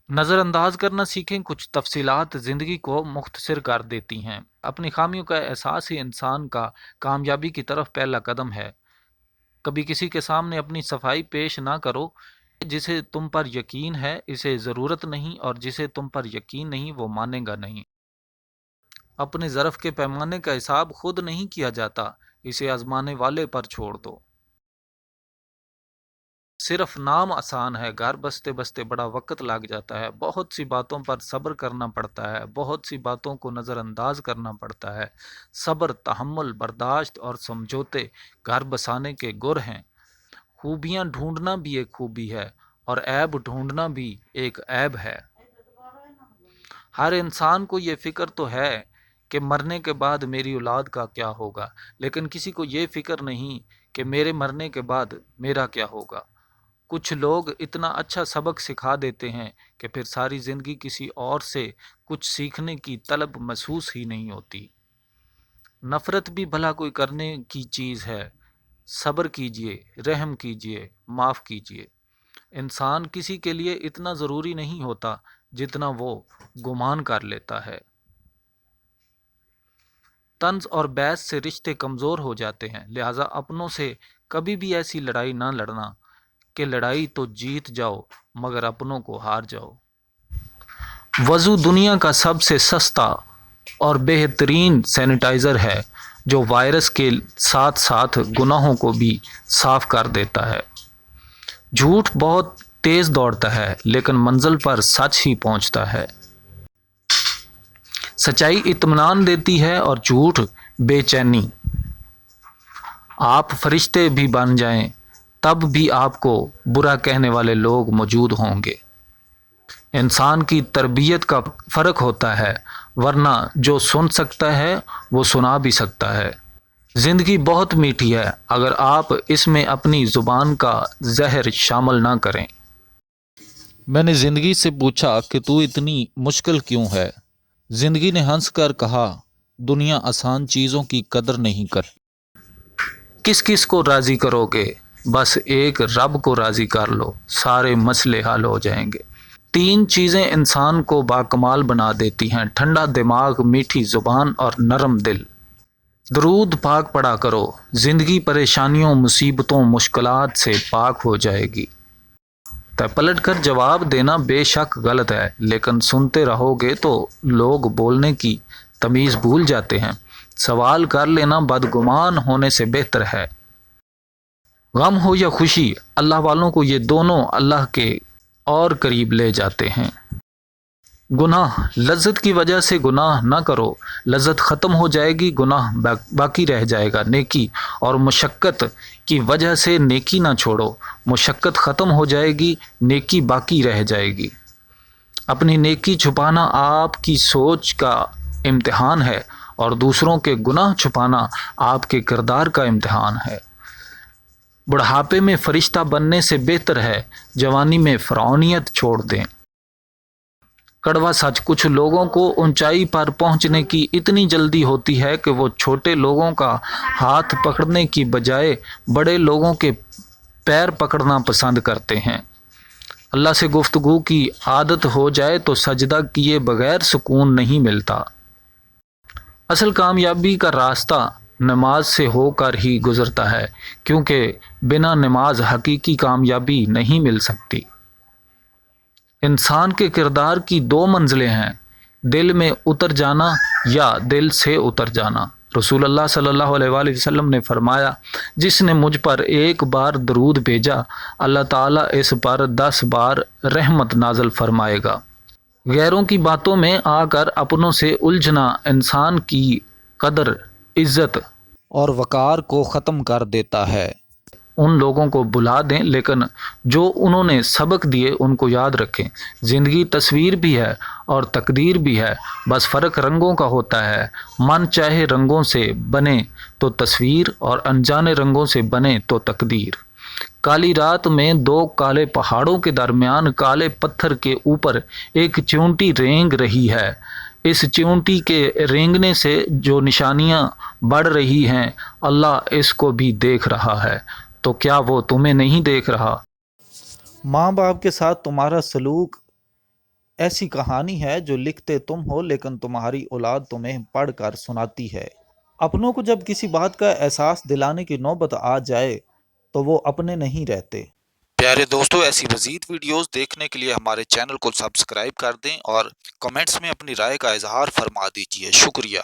نظر انداز کرنا سیکھیں، کچھ تفصیلات زندگی کو مختصر کر دیتی ہیں۔ اپنی خامیوں کا احساس ہی انسان کا کامیابی کی طرف پہلا قدم ہے۔ کبھی کسی کے سامنے اپنی صفائی پیش نہ کرو۔ جسے تم پر یقین ہے اسے ضرورت نہیں، اور جسے تم پر یقین نہیں وہ مانے گا نہیں۔ اپنے ظرف کے پیمانے کا حساب خود نہیں کیا جاتا، اسے آزمانے والے پر چھوڑ دو۔ صرف نام آسان ہے، گھر بستے بستے بڑا وقت لگ جاتا ہے۔ بہت سی باتوں پر صبر کرنا پڑتا ہے، بہت سی باتوں کو نظر انداز کرنا پڑتا ہے۔ صبر، تحمل، برداشت اور سمجھوتے گھر بسانے کے گر ہیں۔ خوبیاں ڈھونڈنا بھی ایک خوبی ہے، اور عیب ڈھونڈنا بھی ایک عیب ہے۔ ہر انسان کو یہ فکر تو ہے کہ مرنے کے بعد میری اولاد کا کیا ہوگا، لیکن کسی کو یہ فکر نہیں کہ میرے مرنے کے بعد میرا کیا ہوگا۔ کچھ لوگ اتنا اچھا سبق سکھا دیتے ہیں کہ پھر ساری زندگی کسی اور سے کچھ سیکھنے کی طلب محسوس ہی نہیں ہوتی۔ نفرت بھی بھلا کوئی کرنے کی چیز ہے۔ صبر کیجئے، رحم کیجئے، معاف کیجئے۔ انسان کسی کے لیے اتنا ضروری نہیں ہوتا جتنا وہ گمان کر لیتا ہے۔ طنز اور بحث سے رشتے کمزور ہو جاتے ہیں، لہٰذا اپنوں سے کبھی بھی ایسی لڑائی نہ لڑنا کہ لڑائی تو جیت جاؤ مگر اپنوں کو ہار جاؤ۔ وضو دنیا کا سب سے سستا اور بہترین سینیٹائزر ہے جو وائرس کے ساتھ ساتھ گناہوں کو بھی صاف کر دیتا ہے۔ جھوٹ بہت تیز دوڑتا ہے لیکن منزل پر سچ ہی پہنچتا ہے۔ سچائی اطمینان دیتی ہے اور جھوٹ بے چینی۔ آپ فرشتے بھی بن جائیں تب بھی آپ کو برا کہنے والے لوگ موجود ہوں گے۔ انسان کی تربیت کا فرق ہوتا ہے، ورنہ جو سن سکتا ہے وہ سنا بھی سکتا ہے۔ زندگی بہت میٹھی ہے اگر آپ اس میں اپنی زبان کا زہر شامل نہ کریں۔ میں نے زندگی سے پوچھا کہ تو اتنی مشکل کیوں ہے؟ زندگی نے ہنس کر کہا، دنیا آسان چیزوں کی قدر نہیں کرتی۔ کس کس کو راضی کرو گے؟ بس ایک رب کو راضی کر لو، سارے مسئلے حل ہو جائیں گے۔ تین چیزیں انسان کو باکمال بنا دیتی ہیں: ٹھنڈا دماغ، میٹھی زبان اور نرم دل۔ درود پاک پڑھا کرو، زندگی پریشانیوں، مصیبتوں، مشکلات سے پاک ہو جائے گی۔ پلٹ کر جواب دینا بے شک غلط ہے، لیکن سنتے رہو گے تو لوگ بولنے کی تمیز بھول جاتے ہیں۔ سوال کر لینا بدگمان ہونے سے بہتر ہے۔ غم ہو یا خوشی، اللہ والوں کو یہ دونوں اللہ کے اور قریب لے جاتے ہیں۔ گناہ، لذت کی وجہ سے گناہ نہ کرو، لذت ختم ہو جائے گی، گناہ باقی رہ جائے گا۔ نیکی اور مشقت کی وجہ سے نیکی نہ چھوڑو، مشقت ختم ہو جائے گی، نیکی باقی رہ جائے گی۔ اپنی نیکی چھپانا آپ کی سوچ کا امتحان ہے، اور دوسروں کے گناہ چھپانا آپ کے کردار کا امتحان ہے۔ بڑھاپے میں فرشتہ بننے سے بہتر ہے جوانی میں فرعونیت چھوڑ دیں۔ کڑوا سچ، کچھ لوگوں کو اونچائی پر پہنچنے کی اتنی جلدی ہوتی ہے کہ وہ چھوٹے لوگوں کا ہاتھ پکڑنے کی بجائے بڑے لوگوں کے پیر پکڑنا پسند کرتے ہیں۔ اللہ سے گفتگو کی عادت ہو جائے تو سجدہ کیے بغیر سکون نہیں ملتا۔ اصل کامیابی کا راستہ نماز سے ہو کر ہی گزرتا ہے، کیونکہ بنا نماز حقیقی کامیابی نہیں مل سکتی۔ انسان کے کردار کی دو منزلیں ہیں: دل میں اتر جانا یا دل سے اتر جانا۔ رسول اللہ صلی اللہ علیہ وآلہ وسلم نے فرمایا، جس نے مجھ پر ایک بار درود بھیجا، اللہ تعالیٰ اس پر 10 بار رحمت نازل فرمائے گا۔ غیروں کی باتوں میں آ کر اپنوں سے الجھنا انسان کی قدر، عزت اور وقار کو ختم کر دیتا ہے۔ ان لوگوں کو بھلا دیں، لیکن جو انہوں نے سبق دیے ان کو یاد رکھیں۔ زندگی تصویر بھی ہے اور تقدیر بھی ہے، بس فرق رنگوں کا ہوتا ہے۔ من چاہے رنگوں سے بنے تو تصویر، اور انجانے رنگوں سے بنے تو تقدیر۔ کالی رات میں دو کالے پہاڑوں کے درمیان کالے پتھر کے اوپر ایک چیونٹی رینگ رہی ہے۔ اس چیونٹی کے رینگنے سے جو نشانیاں بڑھ رہی ہیں، اللہ اس کو بھی دیکھ رہا ہے، تو کیا وہ تمہیں نہیں دیکھ رہا؟ ماں باپ کے ساتھ تمہارا سلوک ایسی کہانی ہے جو لکھتے تم ہو لیکن تمہاری اولاد تمہیں پڑھ کر سناتی ہے۔ اپنوں کو جب کسی بات کا احساس دلانے کی نوبت آ جائے تو وہ اپنے نہیں رہتے۔ پیارے دوستو، ایسی مزید ویڈیوز دیکھنے کے لیے ہمارے چینل کو سبسکرائب کر دیں اور کمنٹس میں اپنی رائے کا اظہار فرما دیجیے۔ شکریہ۔